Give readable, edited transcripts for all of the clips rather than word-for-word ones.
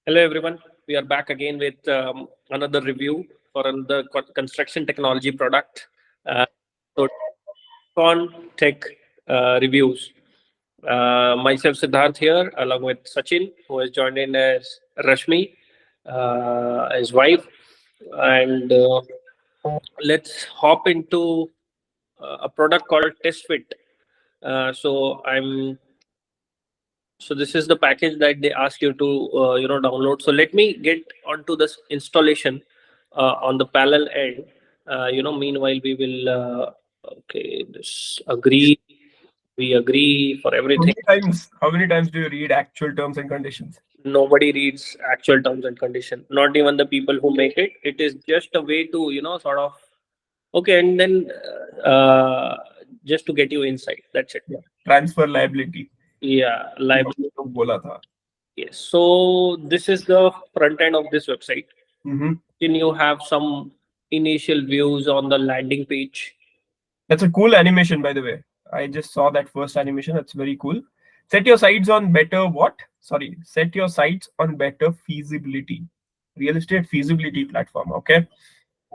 Hello, everyone. We are back again with another review for another construction technology product. So, on tech reviews. Myself, Siddharth here, along with Sachin, who has joined in as Rashmi, his wife. And let's hop into a product called TestFit. So this is the package that they ask you to download. So let me get onto this installation on the parallel end. Meanwhile we will okay, this agree. We agree for How everything. many times? How many times do you read actual terms and conditions? Nobody reads actual terms and condition. Not even the people who make it. It is just a way to sort of okay, and then just to get you insight. That's it. Yeah. Transfer liability. Yeah, ये live. हमने तो बोला था. Yes. So this is the front end of this website. Mhm. Can you have some initial views on the landing page? That's a cool animation, by the way. I just saw that first animation. That's very cool. Set your sights on better what? Sorry. Set your sights on better feasibility. Real estate feasibility platform. Okay.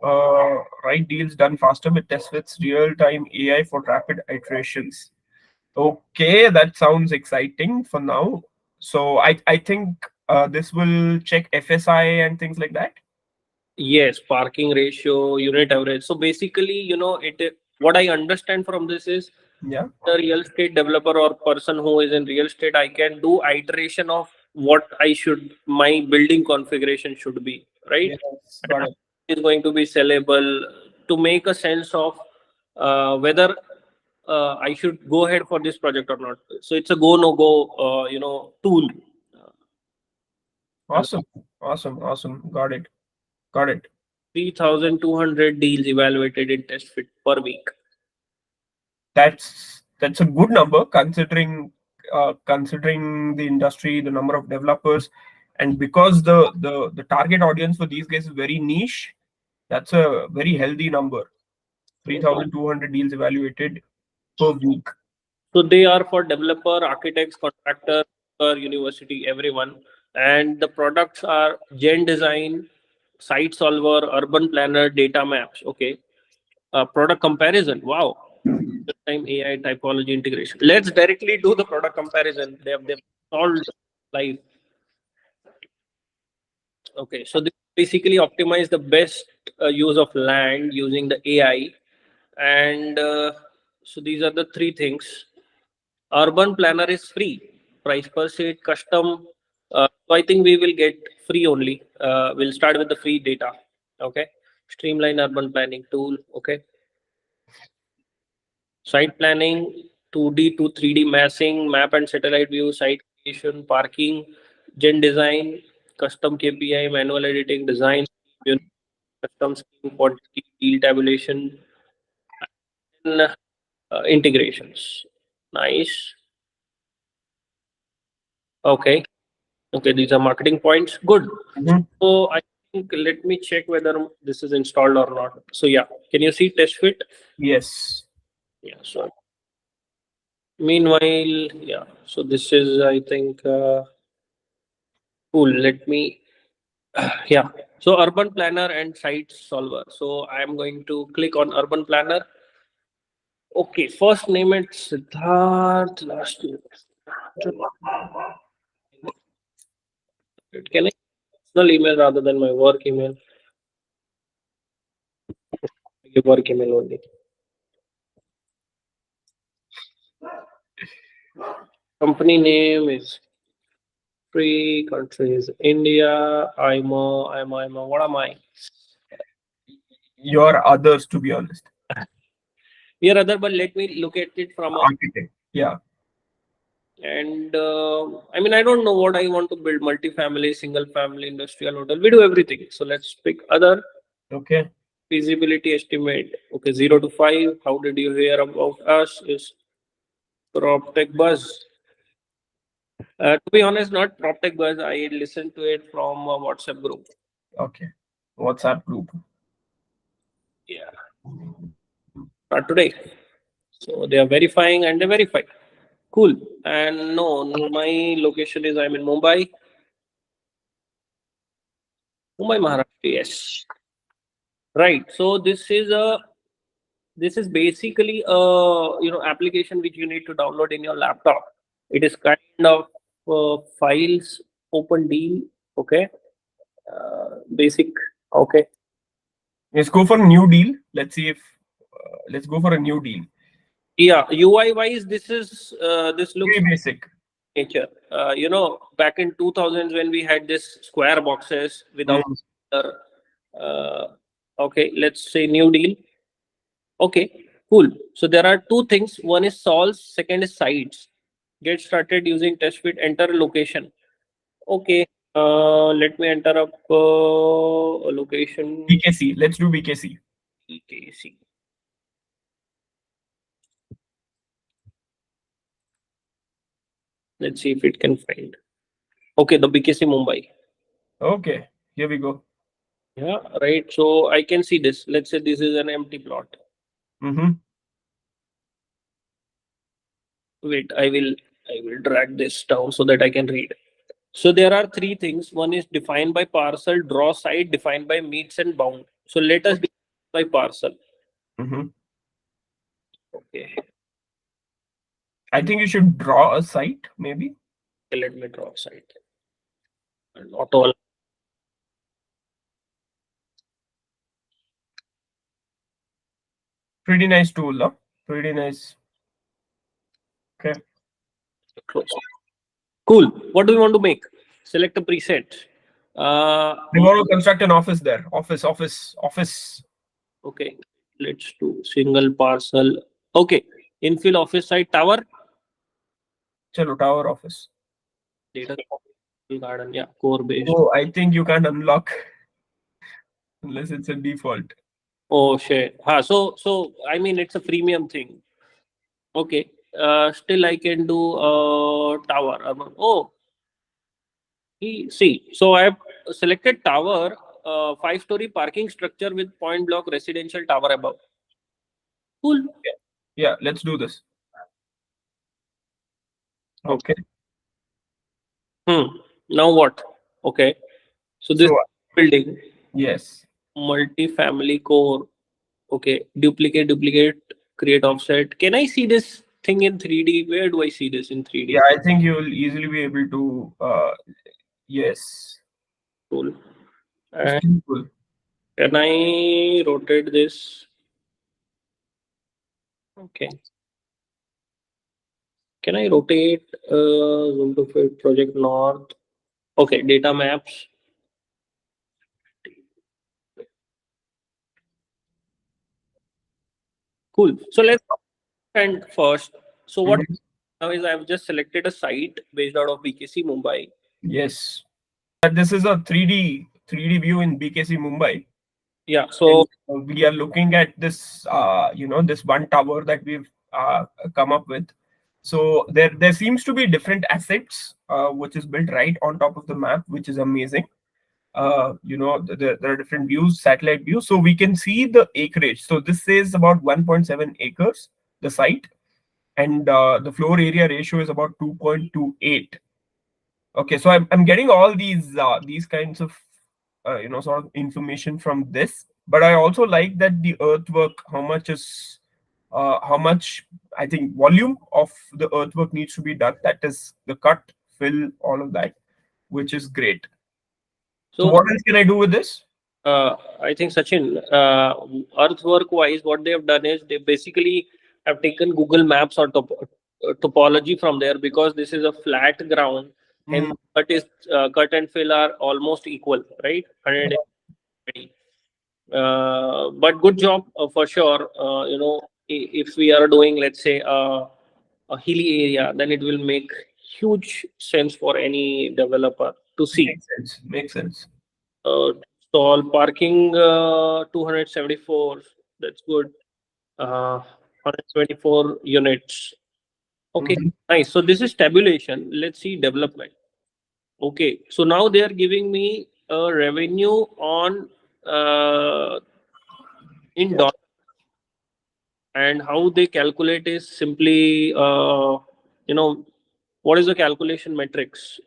Right deals done faster with TestFit's real-time AI for rapid iterations. Okay, that sounds exciting for now. So I think this will check FSI and things like that. Yes, parking ratio, unit average. So basically, what I understand from this is Yeah. the real estate developer or person who is in real estate, I can do iteration of what my building configuration should be, right? Yes, got it. Is going to be sellable to make a sense of whether I should go ahead for this project or not. So it's a go no go, tool. Awesome, awesome, awesome. Got it, got it. 3,200 deals evaluated in test fit per week. That's a good number considering the industry, the number of developers, and because the target audience for these guys is very niche. That's a very healthy number. 3,200 deals evaluated per week. So they are for developer, architects, contractor, university, everyone. And the products are Gen Design, Site Solver, Urban Planner, Data Maps. Okay. Product comparison. Wow. Time AI typology integration. Let's directly do the product comparison. They've solved live. Okay. So this basically optimize the best use of land using the AI. And so these are the three things. Urban Planner is free. Price per seat, custom. So I think we will get free only. We'll start with the free data. Okay. Streamline urban planning tool. Okay. Site planning, 2D to 3D massing, map and satellite view, site creation, parking, gen design, custom KPI, manual editing, design, custom scheme, quantity, deal tabulation, and integrations. Nice. Okay. Okay, these are marketing points. Good. Mhm. So I think let me check whether this is installed or not. So yeah, can you see TestFit? Yes. Yeah. So meanwhile, yeah. So this is I think cool. Let me yeah. So urban planner and site solver. So I am going to click on urban planner. Okay, first name it Siddharth. Last name. Can I personal email rather than my work email? Work email only. Company name is free. Country is India. What am I? Your others, to be honest. We are other, but let me look at it from a Architect. Yeah. and I mean I don't know what I want to build. Multi-family, single family, industrial hotel. We do everything. So let's pick other Okay. feasibility estimate. Okay, 0 to 5. How did you hear about us? Is PropTech Buzz. To be honest, not PropTech Buzz. I listened to it from a WhatsApp group. Okay. WhatsApp group. Yeah, not today. So they are verifying and they verify. Cool. And no, my location is I'm in Mumbai. Mumbai, Maharashtra. Yes. Right. So this is basically a application which you need to download in your laptop. It is kind of files open deal. Okay. Basic. Okay. Let's go for a new deal. Let's see if let's go for a new deal. Yeah. UI wise, this looks Very basic. nature. Back in 2000s when we had this square boxes without Mm. color. Uh, okay. Let's say new deal. Okay, cool. So there are two things. One is solves, second is sites. Get started using TestFit, enter location. Okay, let me enter up a location. BKC. Let's do BKC. EKC. Let's see if it can find. Okay, the BKC Mumbai. Okay, here we go. Yeah, right. So I can see this. Let's say this is an empty plot. Mm-hmm. Wait, I will drag this down so that I can read. So there are three things. One is defined by parcel, draw site, defined by meets and bound. So let us define by parcel. Mm-hmm. Okay. I think you should draw a site, maybe. Okay, let me draw site. And auto. Pretty nice tool, huh? Pretty nice. Okay. Close. Cool. What do we want to make? Select a preset. We want to construct an office there. Office. Okay. Let's do single parcel. Okay. Infill office site tower. Chalo, tower office. Data garden. Yeah. Core based. Oh, I think you can't unlock unless it's a default. Oh shit. So I mean it's a premium thing. Okay. Still I can do tower. Oh, see. So I have selected tower, five-story parking structure with point block residential tower above. Cool. Yeah, let's do this. Okay. Okay. Now what? Okay. So this So building, yes. multi-family core. Okay. Duplicate, create offset. Can I see this thing in 3D? Where do I see this in Yeah, 3D? I think you will easily be able to yes. Cool. It's And pretty cool. can I rotate this? Okay. Can I rotate zoom to fit project north? Okay, data maps. Cool. So let's and first. So what Mhm. now is I've just selected a site based out of BKC Mumbai. Yes. This is a 3D view in BKC Mumbai. Yeah. And So we are looking at this this one tower that we've come up with. So there seems to be different assets which is built right on top of the map, which is amazing. There are different views, satellite views, so we can see the acreage. So this is about 1.7 acres, the site, and the floor area ratio is about 2.28. Okay, so I'm getting all these kinds of sort of information from this, but I also like that the earthwork, how much I think volume of the earthwork needs to be done. That is the cut, fill, all of that, which is great. So so what else can I do with this? I think Sachin, earthwork wise, what they have done is they basically have taken Google Maps or topology from there because this is a flat ground. Hence, Mm, cut and fill are almost equal, right? 120. But good job for sure. If we are doing, let's say, a hilly area, then it will make huge sense for any developer to see. makes sense. Makes sense. Stall parking 274. That's good. 124 units. Okay, Mhm. nice. So this is tabulation. Let's see development. Okay, so now they are giving me a revenue on in dollar, and how they calculate is simply you know what is the calculation metrics.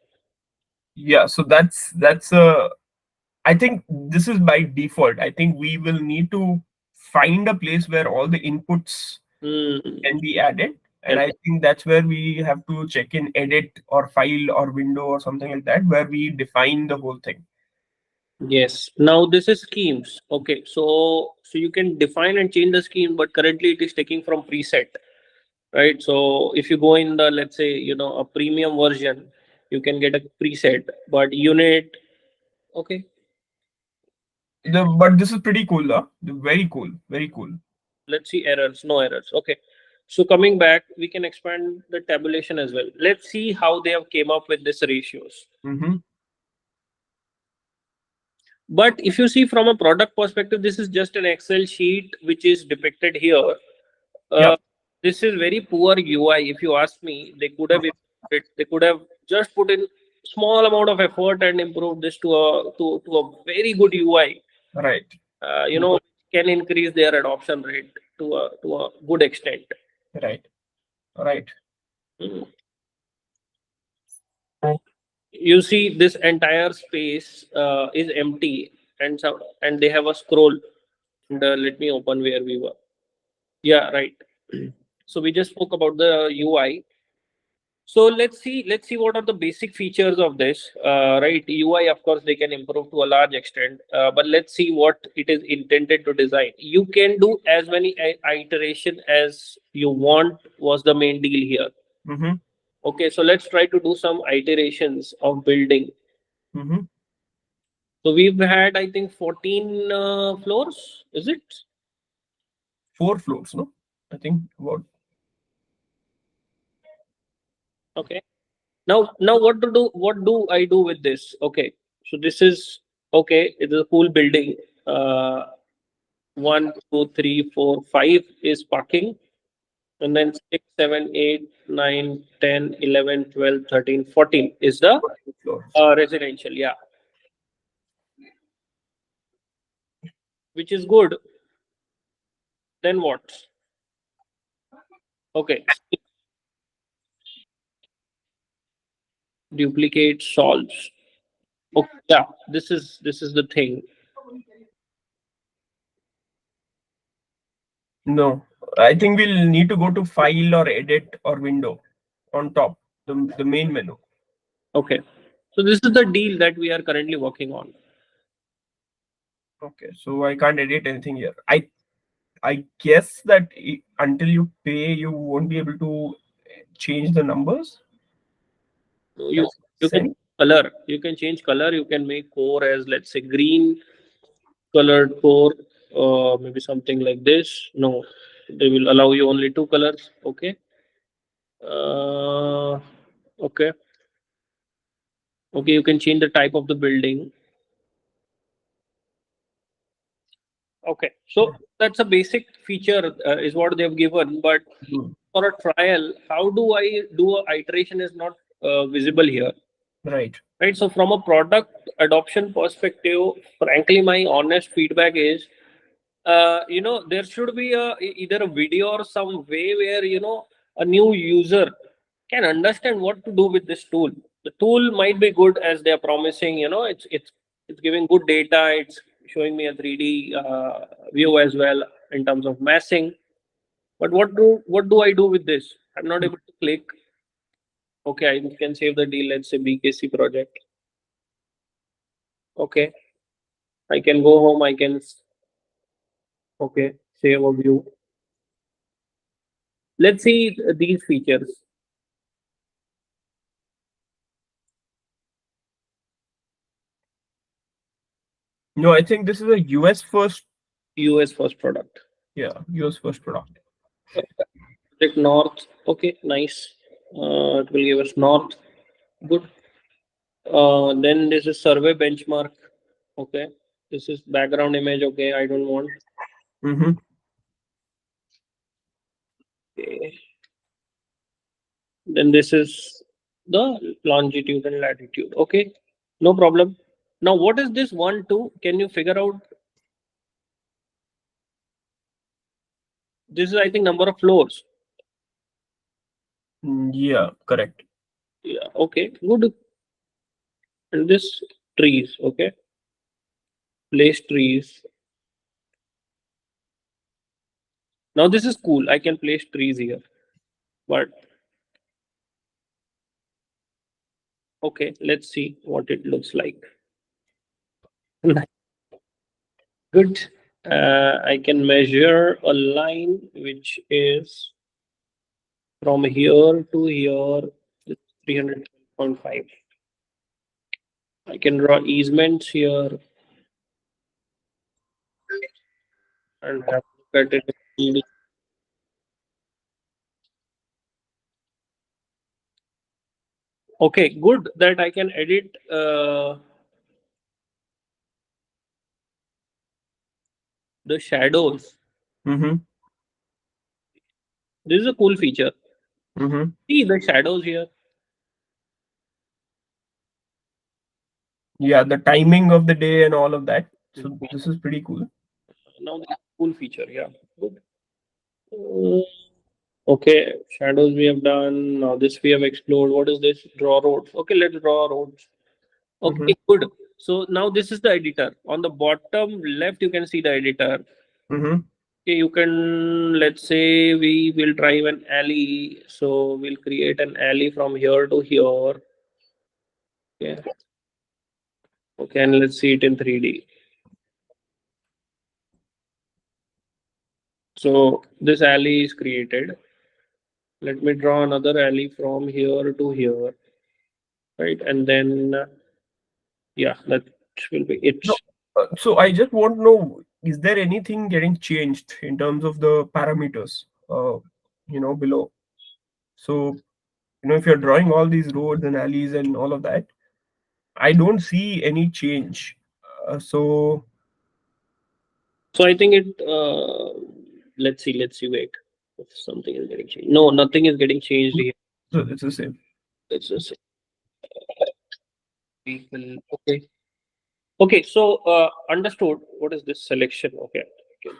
Yeah, so that's a I think this is by default. I think we will need to find a place where all the inputs Hmm. can be added. And And I think that's where we have to check in edit or file or window or something like that, where we define the whole thing. yes, now this is schemes. Okay, so you can define and change the scheme, but currently it is taking from preset, right? So if you go in the, let's say, a premium version, you can get a preset, but unit, okay, But this is pretty cool, huh? Very cool, very cool. let's see errors, no errors. Okay. So coming back, we can expand the tabulation as well. Let's see how they have came up with this ratios. Mm-hmm. But if you see from a product perspective, this is just an Excel sheet which is depicted here. Yeah, Uh, this is very poor UI. If you ask me, they could have improved it. They could have just put in small amount of effort and improved this to a very good UI. right, Can increase their adoption rate to a good extent. right, right. Hmm. You see, this entire space is empty, and they have a scroll. And let me open where we were. Yeah, right. So we just spoke about the UI. So let's see what are the basic features of this. Right, UI, of course, they can improve to a large extent, but let's see what it is intended to design. You can do as many iteration as you want. Was the main deal here. Mm-hmm. Okay, so let's try to do some iterations of building. Mm-hmm. So we've had, I think, 14 floors. Is it? 4 floors, no? I think about. Okay. Now what to do? What do I do with this? Okay. So this is okay. It is a cool building. Uh, 1, 2, 3, 4, 5 is parking, and then 6, 7, 8, 9, 10, 11, 12, 13, 14 is the 4 floors. residential. Yeah, which is good. Then what? Okay. Duplicate solves. Okay. Yeah. This is the thing. No, I think we'll need to go to file or edit or window on top, the main menu. Okay. So this is the deal that we are currently working on. Okay, so I can't edit anything here. I guess that until you pay, you won't be able to change the numbers. So you That's you can sent. color. You can change color. You can make core as, let's say, green colored core, maybe something like this. No, they will allow you only two colors. Okay. Uh, okay. Okay. You can change the type of the building. Okay. So that's a basic feature is what they've given. But Hmm. for a trial, how do I do a iteration is not visible here. Right. Right. So from a product adoption perspective, frankly, my honest feedback is, there should be either a video or some way where, a new user can understand what to do with this tool. The tool might be good as they're promising, it's giving good data, it's showing me a 3D view as well in terms of massing. But what do I do with this? I'm not able to click. Okay, I can save the deal, let's say BKC project. Okay, I can go home, I can, okay, save a view. Let's see these features. No, I think this is a US first. US first product. Yeah, US first product. Click north. Okay, nice. It will give us north. Good. Then this is survey benchmark. Okay. This is background image. Okay, I don't want. Mm-hmm. Okay. Then this is the longitude and latitude. Okay, no problem. Now, what is this 1, 2? Can you figure out? This is, I think, number of floors. Yeah, correct. Yeah. Okay. Good. And this trees. Okay. place trees. Now this is cool. I can place trees here. But okay, let's see what it looks like. Good. I can measure a line which is from here to here, 300.5. I can draw easements here and have to look at it. Okay, good that I can edit the shadows. Mm-hmm. This is a cool feature. Mm-hmm. See the shadows here. Yeah, the timing of the day and all of that. So this is pretty cool. Now this is a cool feature. Yeah, good. Uh, Okay, shadows we have done. Now this we have explored. What is this? Draw roads. Okay, let's draw roads. Mm-hmm. Okay, good. So now this is the editor. On the bottom left, you can see the editor. Mm-hmm. Okay, you can, let's say we will drive an alley. So we'll create an alley from here to here. Okay, okay, and let's see it in 3D. So this alley is created. Let me draw another alley from here to here, right? And then, yeah, that will be it. No, so I just want to know, is there anything getting changed in terms of the parameters, below? So, if you're drawing all these roads and alleys and all of that, I don't see any change. So, So I think it. Let's see. Let's see. Wait, if something is getting changed. No, nothing is getting changed here. so it's the same. It's just people. Okay. Okay. So understood. What is this selection? Okay. Okay.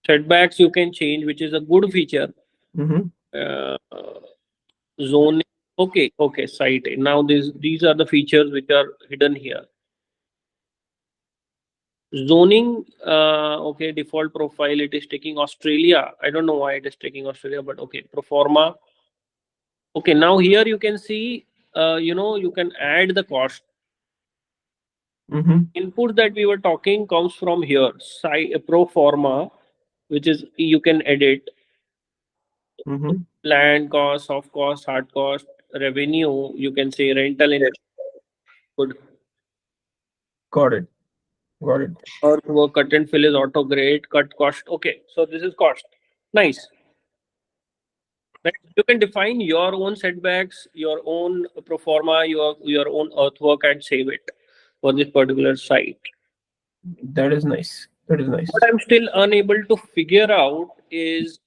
Setbacks you can change, which is a good feature. Mm-hmm. Uh, Zoning. Okay. Okay. Site. Now these are the features which are hidden here. Zoning. Okay. Default profile. It is taking Australia. I don't know why it is taking Australia, but okay. Proforma. Okay, now here you can see, you can add the cost. Mm-hmm. Input that we were talking comes from here, pro forma, which is you can edit Mm-hmm. land cost, soft cost, hard cost, revenue. You can say rental in good. Got it. Got it. Earthwork, cut and fill is auto grade, cut cost. Okay, so this is cost. Nice. Right? You can define your own setbacks, your own pro forma, your own earthwork, and save it for this particular site. That is nice. That is What nice. I'm still unable to figure out is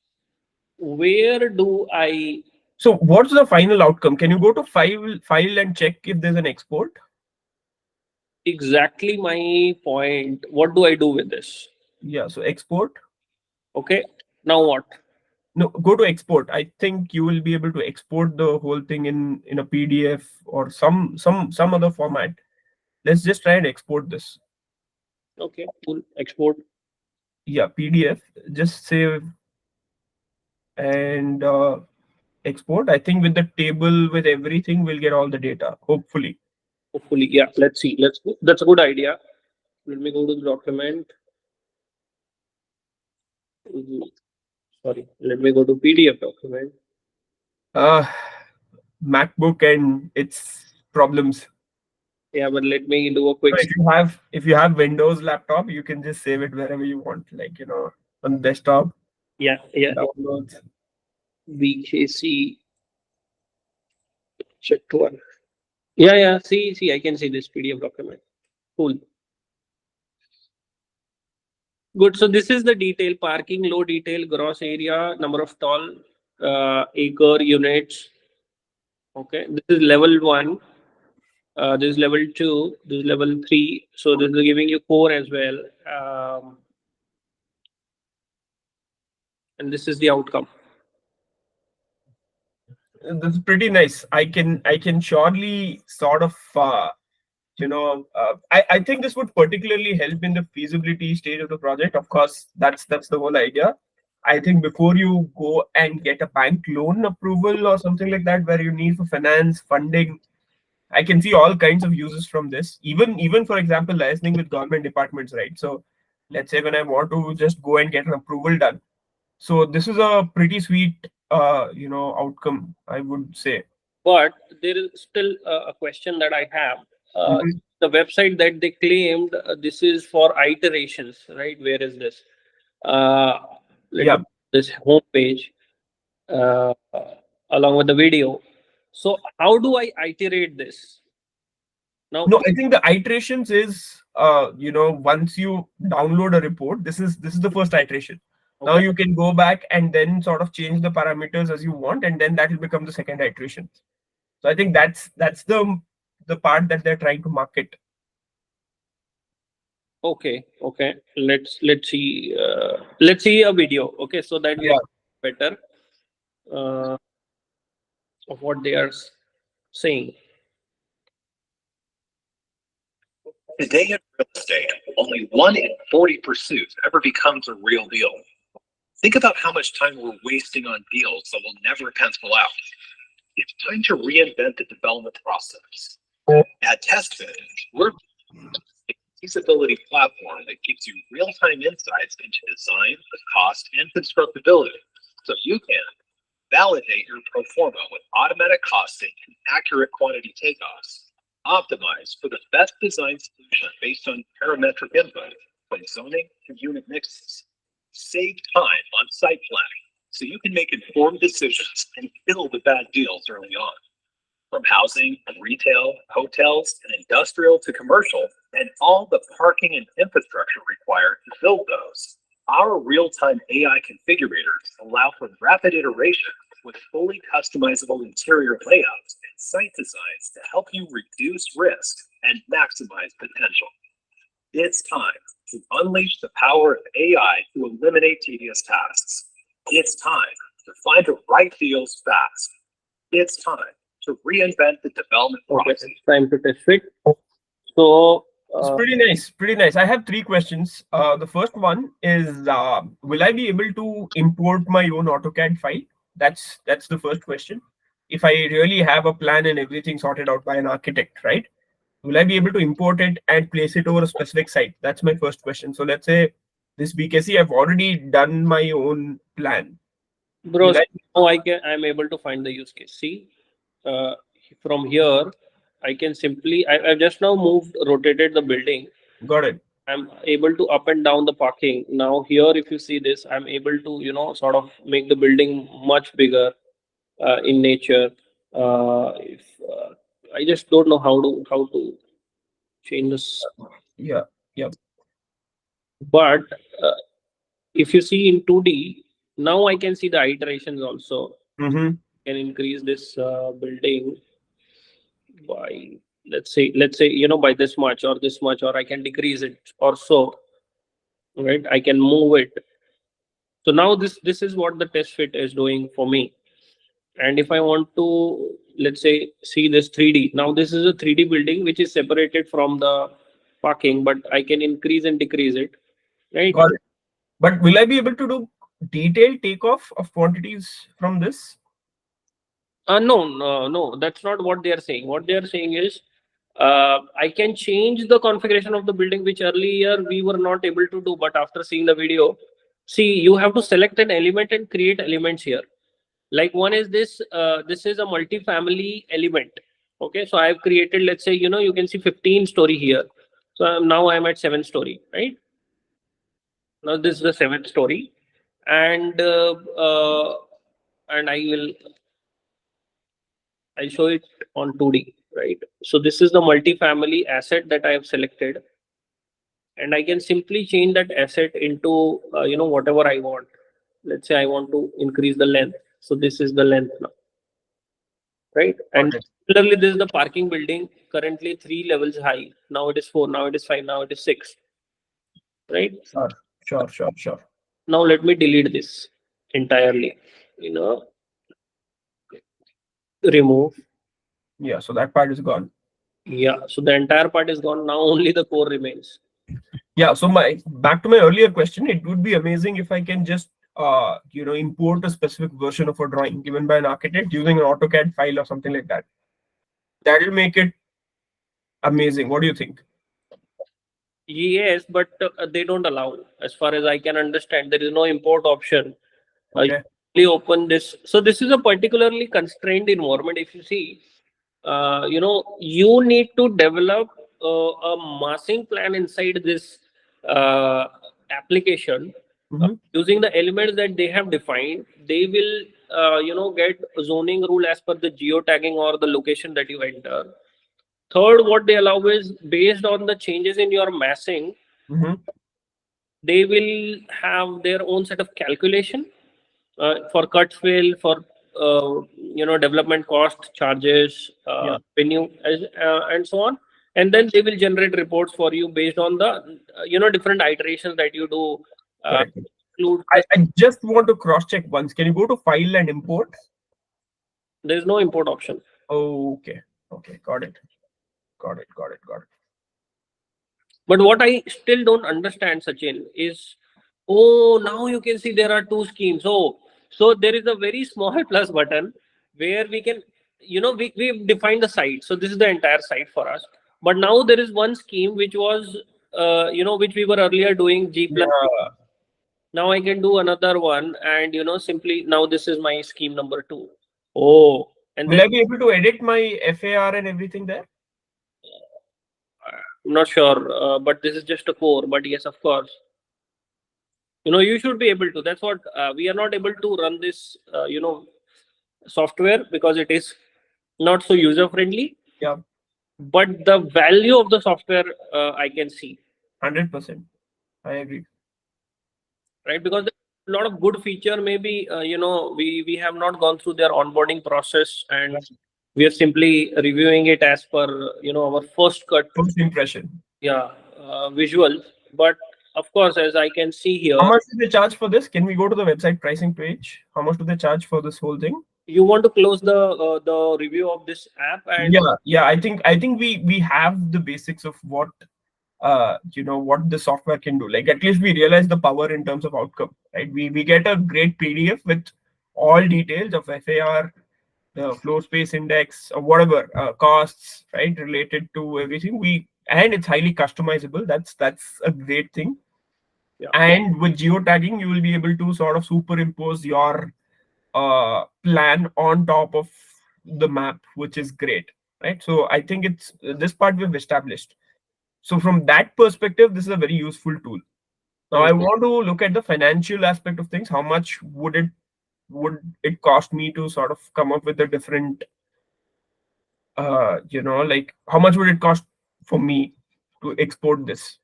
where do I So, what's the final outcome? Can you go to file and check if there's an export? exactly my point? What do I do with this? Yeah. So export. Okay, now what? No, go to export. I think you will be able to export the whole thing in a PDF or some other format. Let's just try and export this. Okay, cool. Export. Yeah, PDF. Just save and export. I think with the table with everything, we'll get all the data. Hopefully. Hopefully, yeah. Let's see. Let's. That's a good idea. Let me go to the document. Mhm. Sorry. Let me go to PDF document. Uh, MacBook and its problems. Yeah, but let me do a quick. So if you have Windows laptop, you can just save it wherever you want, like on desktop, Yeah, yeah. downloads. BKC check one. Yeah, yeah. See. I can see this PDF document. Cool. Good. So this is the detail: parking, low detail, gross area, number of stall, acre units. Okay. This is level one. This is level two. This is level three. So this is giving you core as well. And this is the outcome. That's pretty nice. I can surely sort of I think this would particularly help in the feasibility stage of the project. Of course, that's the whole idea. I think before you go and get a bank loan approval or something like that, where you need for finance funding, I can see all kinds of uses from this. Even for example, liaising with government departments, right? So let's say when I want to just go and get an approval done. So this is a pretty sweet outcome, I would say. But there is still a question that I have. Uh, Mhm. the website that they claimed, this is for iterations, right? Where is this? Uh, Let me Yeah. this homepage uh, along with the video. So how do I iterate this now? No, I think the iterations is once you download a report, this is the first iteration. Now Okay, you can go back and then sort of change the parameters as you want, and then that will become the second iteration. So I think that's the part that they're trying to market. okay. Let's see a video. Okay, so that we Yeah. are better uh, of what they are saying. Today in real estate, only 1 in 40 pursuits ever becomes a real deal. Think about how much time we're wasting on deals that will never pencil out. It's time to reinvent the development process. At TestFit, we're a feasibility platform that gives you real-time insights into design, cost, and constructability, so you can validate your pro forma with automatic costing and accurate quantity takeoffs. Optimize for the best design solution based on parametric input, from zoning to unit mixes. Save time on site planning so you can make informed decisions and kill the bad deals early on. From housing, retail, hotels, and industrial to commercial, and all the parking and infrastructure required to build those. Our real-time AI configurators allow for rapid iteration with fully customizable interior layouts and site designs to help you reduce risk and maximize potential. It's time to unleash the power of AI to eliminate tedious tasks. It's time to find the right deals fast. It's time to reinvent the development process. Okay, it's time to test fit. So, It's pretty nice. Pretty nice. I have three questions. The first one is, will I be able to import my own AutoCAD file? That's the first question. If I really have a plan and everything sorted out by an architect, right? Will I be able to import it and place it over a specific site? That's my first question. So let's say this BKC, I've already done my own plan. Will bros, I? now I'm able to find the use case. See, uh, from here, I can simply I've just now rotated the building. Got it. I'm able to up and down the parking. Now here, if you see this, I'm able to sort of make the building much bigger in nature. If I just don't know how to change this, Yeah. Yeah. but uh, if you see in 2D, now I can see the iterations also. Mm-hmm. Can increase this building by, let's say by this much or this much, or I can decrease it or so, right? I can move it. So now this is what the test fit is doing for me. And if I want to, let's say, see this 3D, now this is a 3D building which is separated from the parking, but I can increase and decrease it, right? Got it. But will I be able to do detailed takeoff of quantities from this? No, that's not what they are saying. What they are saying is, I can change the configuration of the building, which earlier we were not able to do. But after seeing the video, see, you have to select an element and create elements here. Like one is this. This is a multi-family element. Okay, so I have created. Let's say you can see 15 story here. So now I'm at 7 story, right? Now this is the 7th story, and and I'll show it on 2D, right? So this is the multi-family asset that I have selected, and I can simply change that asset into whatever I want. Let's say I want to increase the length. So this is the length now, right? Got And it. similarly, this is the parking building, currently 3 levels high. Now it is 4, now it is 5, now it is 6, right? Sure. Sure. Sure. Sure. Now let me delete this entirely. You know, remove. Yeah. So that part is gone. Yeah. So the entire part is gone. Now only the core remains. Yeah. So my back to my earlier question, it would be amazing if I can just import a specific version of a drawing given by an architect using an AutoCAD file or something like that. That'll make it amazing. What do you think? Yes, but they don't allow. As far as I can understand, there is no import option. You Okay. only open this. So this is a particularly constrained environment. If you see, you need to develop a massing plan inside this uh, application Hmm. using the elements that they have defined. They will, get zoning rule as per the geotagging or the location that you enter. Third, what they allow is based on the changes in your massing, Hmm. they will have their own set of calculation for cut fill, for development cost, charges, Yeah. revenue, and so on. And then they will generate reports for you based on the different iterations that you do. Uh, Correct. include I just want to cross check once. Can you go to file and import? there is no import option. Oh, okay. Okay. Got it. Got it. Got it. Got it. But what I still don't understand, Sachin, is oh, now you can see there are two schemes. Oh, so there is a very small plus button where we can, we've defined the site. So this is the entire site for us. But now there is one scheme which was, which we were earlier doing G plus. Yeah. Now I can do another one, and simply now this is my scheme number two. Oh, and Will this I be able to edit my FAR and everything there? I'm not sure, but this is just a core. But yes, of course. You should be able to. That's what we are not able to run this software because it is not so user friendly, Yeah. but the value of the software I can see, 100%. I agree. right? Because there's a lot of good feature, maybe we have not gone through their onboarding process, and we are simply reviewing it as per our first cut, First impression. yeah, visuals. But of course, as I can see How here, much do they charge for this? Can we go to the website pricing page? How much do they charge for this whole thing? you want to close the review of this app, and Yeah, yeah. I think we have the basics of what what the software can do. Like at least we realize the power in terms of outcome, right? We get a great PDF with all details of FAR, the floor space index, or whatever costs, right, related to everything. And it's highly customizable. That's a great thing. yeah. And with geotagging, you will be able to sort of superimpose your plan on top of the map, which is great, right? So I think it's this part we've established. So from that perspective, this is a very useful tool. Now I Mm. want to look at the financial aspect of things. How much would it cost me to sort of come up with a different, like how much would it cost for me to export this?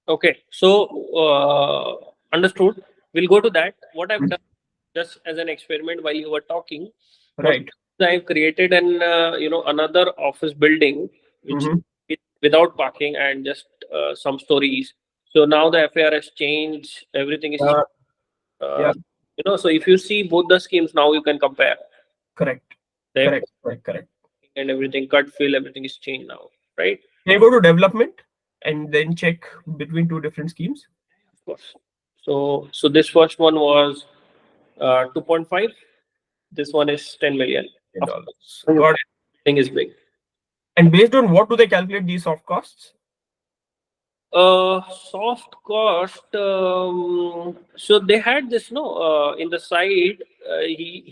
Okay, so understood. We'll go to that. What I've Mm. done just as an experiment while you were talking, what Right. I've created an another office building which Hmm. without parking and just some stories. So now the FAR has changed. Everything is Yeah. uh, Yeah. so if you see both the schemes now, you can compare Correct. the Correct. Correct. Correct. and everything. Cut fill, everything is changed now, right? Can you go to development and then check between two different schemes? Of course. So this first one was 2.5. This one is 10 million. Of $10. course, Got it. thing is big. And based on what do they calculate these soft costs? Soft cost. So they had this, no, in the site.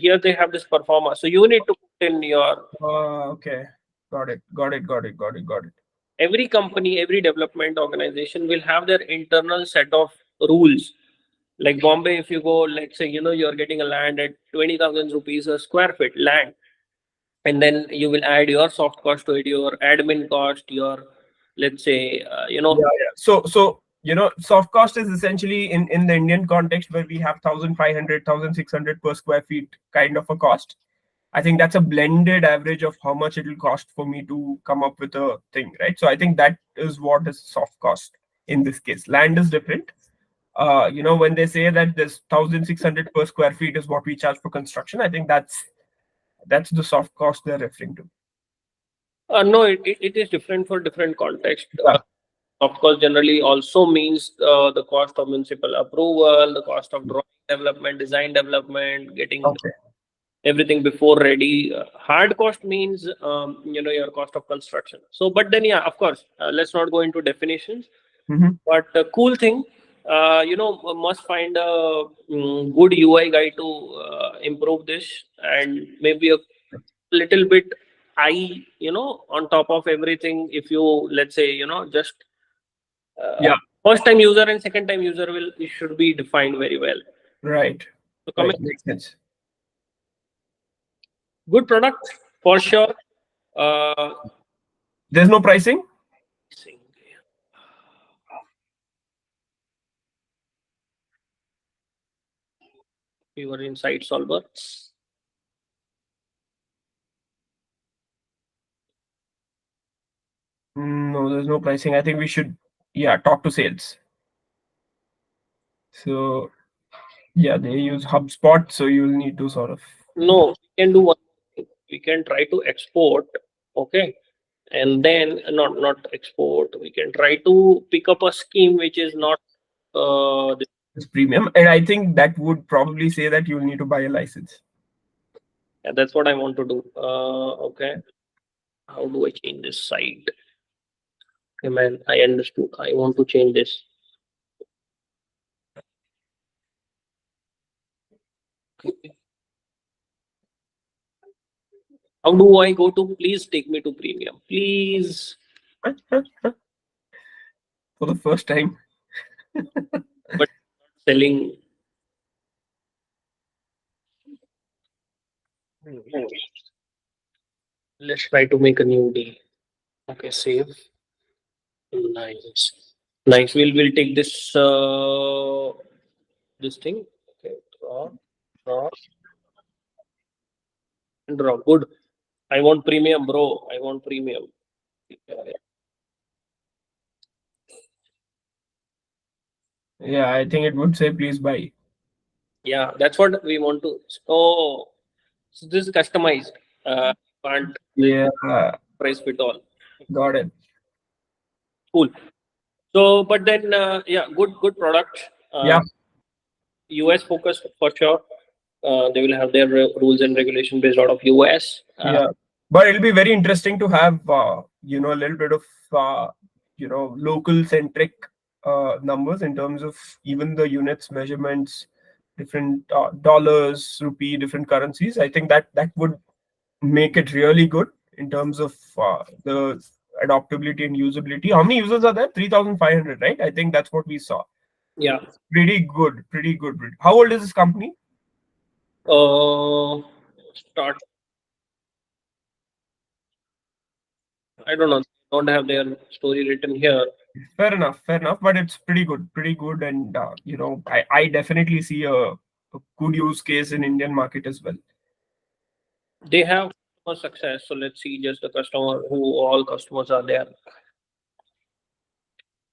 Here they have this performer. So you need to put in your Okay. Got it. Got it. Got it. Got it. Got it. every company, every development organization will have their internal set of rules. Like Bombay, if you go, let's say, you're getting a land at 20,000 rupees a square feet land, and then you will add your soft cost to it, your admin cost, your, let's say, Yeah, yeah. So soft cost is essentially in the Indian context where we have 1,500, 1,600 per square feet kind of a cost. I think that's a blended average of how much it will cost for me to come up with a thing, right? So I think that is what is soft cost in this case. Land is different. When they say that this 1,600 per square feet is what we charge for construction, I think that's the soft cost they're referring to. No, it is different for different context. Yeah. Of course, generally also means the cost of municipal approval, the cost of drawing development, design development, getting Okay. everything before ready. Hard cost means your cost of construction. So, but then yeah, of course, let's not go into definitions. Mm-hmm. But the cool thing, must find a good UI guy to improve this, and maybe a little bit on top of everything. If you, let's say, just Yeah. first time user and second time user will it should be defined very well. Right. So coming Right. Makes sense. good product for sure. Uh, There's no pricing. we were in site solver. No, there's no pricing. I think we should, yeah, talk to sales. So yeah, they use HubSpot, so you'll need to sort of. No, we can do one thing. We can try to export, okay, and then not export. We can try to pick up a scheme which is not It's premium, and I think that would probably say that you'll need to buy a license. yeah, that's what I want to do. Okay, how do I change this site? Okay, man, I understood. I want to change this. How do I go to? Please take me to premium, please. For the first time. But selling. Let's try to make a new deal. Okay, save. Nice. Nice. We'll take this thing. Okay, draw, draw. Good. I want premium, bro. I want premium. Yeah, I think it would say please buy. Yeah, that's what we want to. Oh, so this is customized. Can't Yeah, price fit all. got it. Cool. So, but then, yeah, good product. Yeah, US focused for sure. They will have their rules and regulation based out of US. yeah. But it'll be very interesting to have, a little bit of, local centric numbers in terms of even the units, measurements, different dollars, rupee, different currencies. I think that would make it really good in terms of the adoptability and usability. How many users are there? 3,500, right? I think that's what we saw. Yeah. Pretty good, pretty good. How old is this company? Start. I don't know. Don't have their story written here. Fair enough, fair enough. But it's pretty good, and I definitely see a good use case in Indian market as well. They have customer success. So let's see just the customer who all customers are there.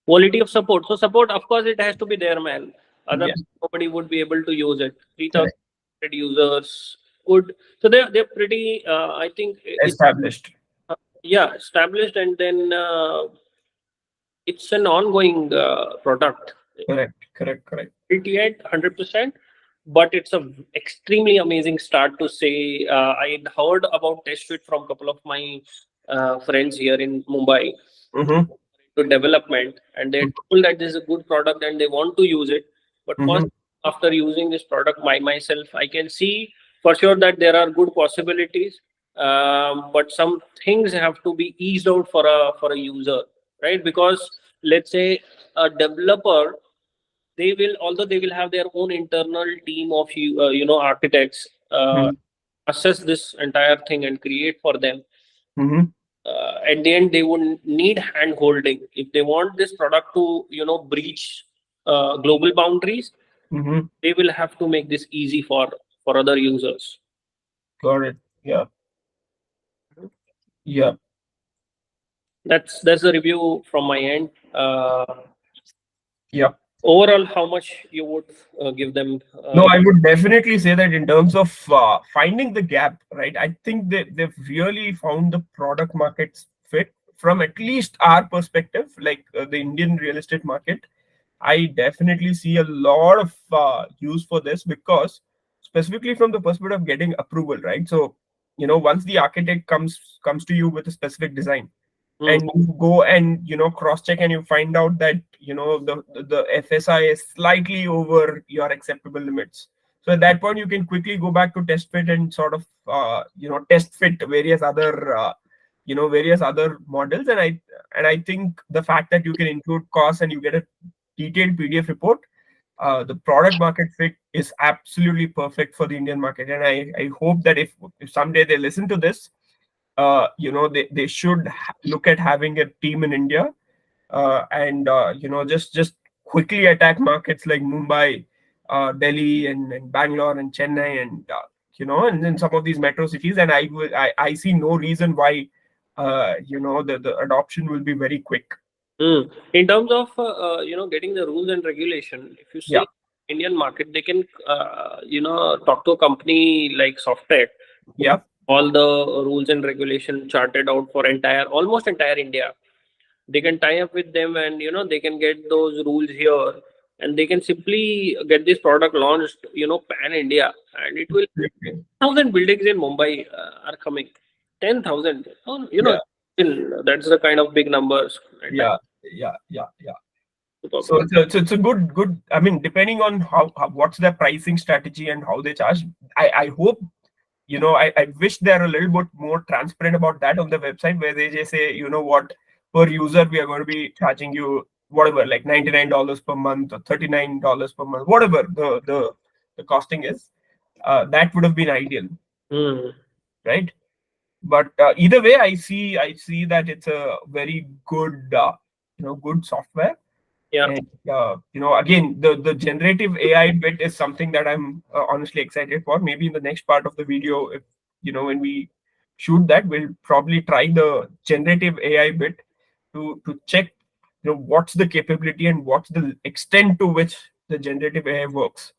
Quality of support. So support, of course, it has to be there, man. Otherwise, Yeah, nobody would be able to use it. correct. 3,000 users. Good. So they're pretty. I think it's Established. yeah established, and then it's an ongoing product. Correct. Pretty at 100%, but it's a extremely amazing start to say. I had heard about TestFit from a couple of my friends here in Mumbai Mm-hmm. to development, and they told that this is a good product and they want to use it. But Mm-hmm. first, after using this product myself, I can see for sure that there are good possibilities, but some things have to be eased out for a user, right? Because let's say a developer, they will, although they will have their own internal team of architects, assess this entire thing and create for them. Mm-hmm. At the end, they would need hand holding if they want this product to breach global boundaries. Mm-hmm. They will have to make this easy for other users. Got it. Yeah. Yeah. That's the review from my end. Yeah. Overall, how much you would give them? No, I would definitely say that in terms of finding the gap, right? I think they've really found the product market fit from at least our perspective, like the Indian real estate market. I definitely see a lot of use for this, because specifically from the perspective of getting approval, right? So, once the architect comes to you with a specific design, Mm, and you go and cross check, and you find out that the FSI is slightly over your acceptable limits. So at that point, you can quickly go back to test fit and sort of test fit various other models. And I think the fact that you can include costs and you get a detailed PDF report, the product market fit is absolutely perfect for the Indian market. And I hope that if someday they listen to this, they should look at having a team in India, and just quickly attack markets like Mumbai, Delhi, and Bangalore and Chennai, and then some of these metro cities. And I see no reason why the adoption will be very quick. In terms of getting the rules and regulation, if you Yeah, see Indian market, they can talk to a company like Softtech. yeah, All the rules and regulation charted out for almost entire India. They can tie up with them, and they can get those rules here, and they can simply get this product launched, pan India, and it will absolutely. 1,000 buildings in Mumbai are coming. 10,000. Oh, Yeah, still, that's the kind of big numbers. Right? yeah, yeah, yeah, yeah. Super So good. it's a good. I mean, depending on how what's their pricing strategy and how they charge. I hope, I wish they're a little bit more transparent about that on the website, where they just say, what, per user we are going to be charging you whatever, like $99 per month or $39 per month, whatever the costing is. That would have been ideal, Hmm. right? But either way, I see that it's a very good good software. Yeah. And again, the generative AI bit is something that I'm honestly excited for. Maybe in the next part of the video, if when we shoot that, we'll probably try the generative AI bit to check what's the capability and what's the extent to which the generative AI works.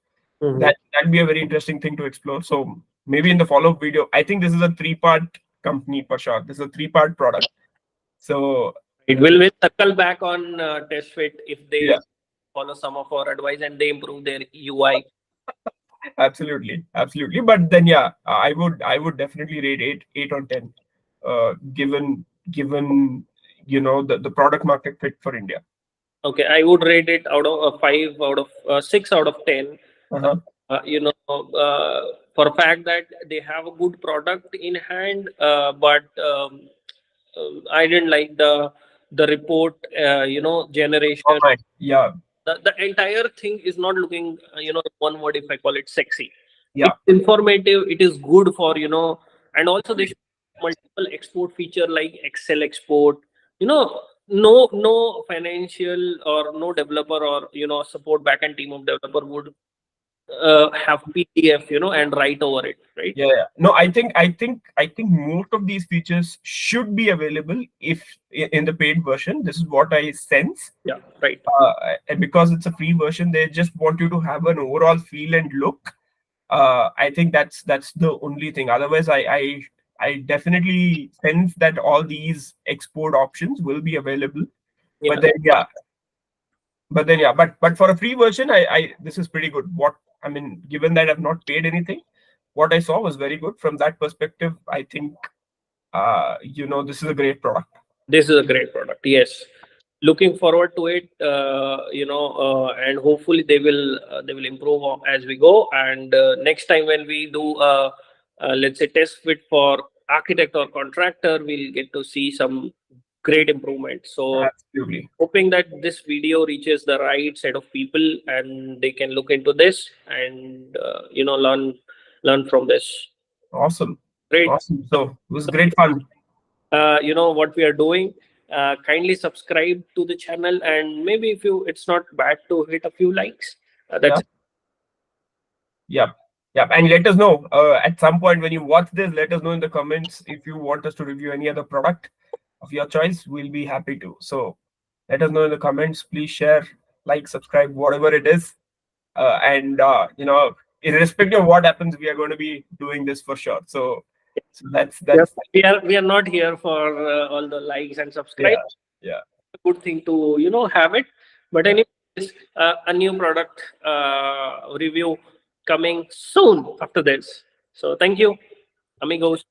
Mhm. That'd be a very interesting thing to explore. So maybe in the follow-up video, I think this is a three-part company for sure. This is a three-part product. So It will circle back on TestFit if yeah, they follow some of our advice and they improve their UI. absolutely, absolutely. But then, yeah, I would definitely rate eight on 10, given the product market fit for India. Okay, I would rate it out of 6 out of 10. Uh, Uh-huh. for a fact that they have a good product in hand, but I didn't like the report, Oh generation. my, yeah, The entire thing is not looking, one word, if I call it, sexy. yeah, It's informative, it is good for, and also they show multiple export feature like Excel export. You know, no financial or no developer or support backend team of developer would have PDF, and write over it, right? yeah, yeah. No, I think most of these features should be available if in the paid version. This is what I sense. Yeah, right. And because it's a free version, they just want you to have an overall feel and look. I think that's the only thing. Otherwise, I definitely sense that all these export options will be available. But Yeah. then yeah, but for a free version, I this is pretty good. What I mean, given that I've not paid anything, what I saw was very good from that perspective. I think this is a great product. This is a great product. Yes, looking forward to it. And hopefully they will improve as we go. And next time when we do, let's say, test fit for architect or contractor, we'll get to see some great improvement. So Absolutely hoping that this video reaches the right set of people and they can look into this and learn from this. awesome, Great. awesome. So it was great fun. What we are doing. Kindly subscribe to the channel, and maybe if you, it's not bad to hit a few likes. Yeah. That's Yeah. Yeah. And let us know at some point when you watch this, let us know in the comments if you want us to review any other product of your choice. We'll be happy to. So let us know in the comments. Please share, like, subscribe, whatever it is. And irrespective of what happens, we are going to be doing this for sure. So So that's Yeah. that's We are not here for all the likes and subscribe. yeah, yeah, Good thing to have it. But yeah. anyways, a new product review coming soon after this. So thank you, amigos.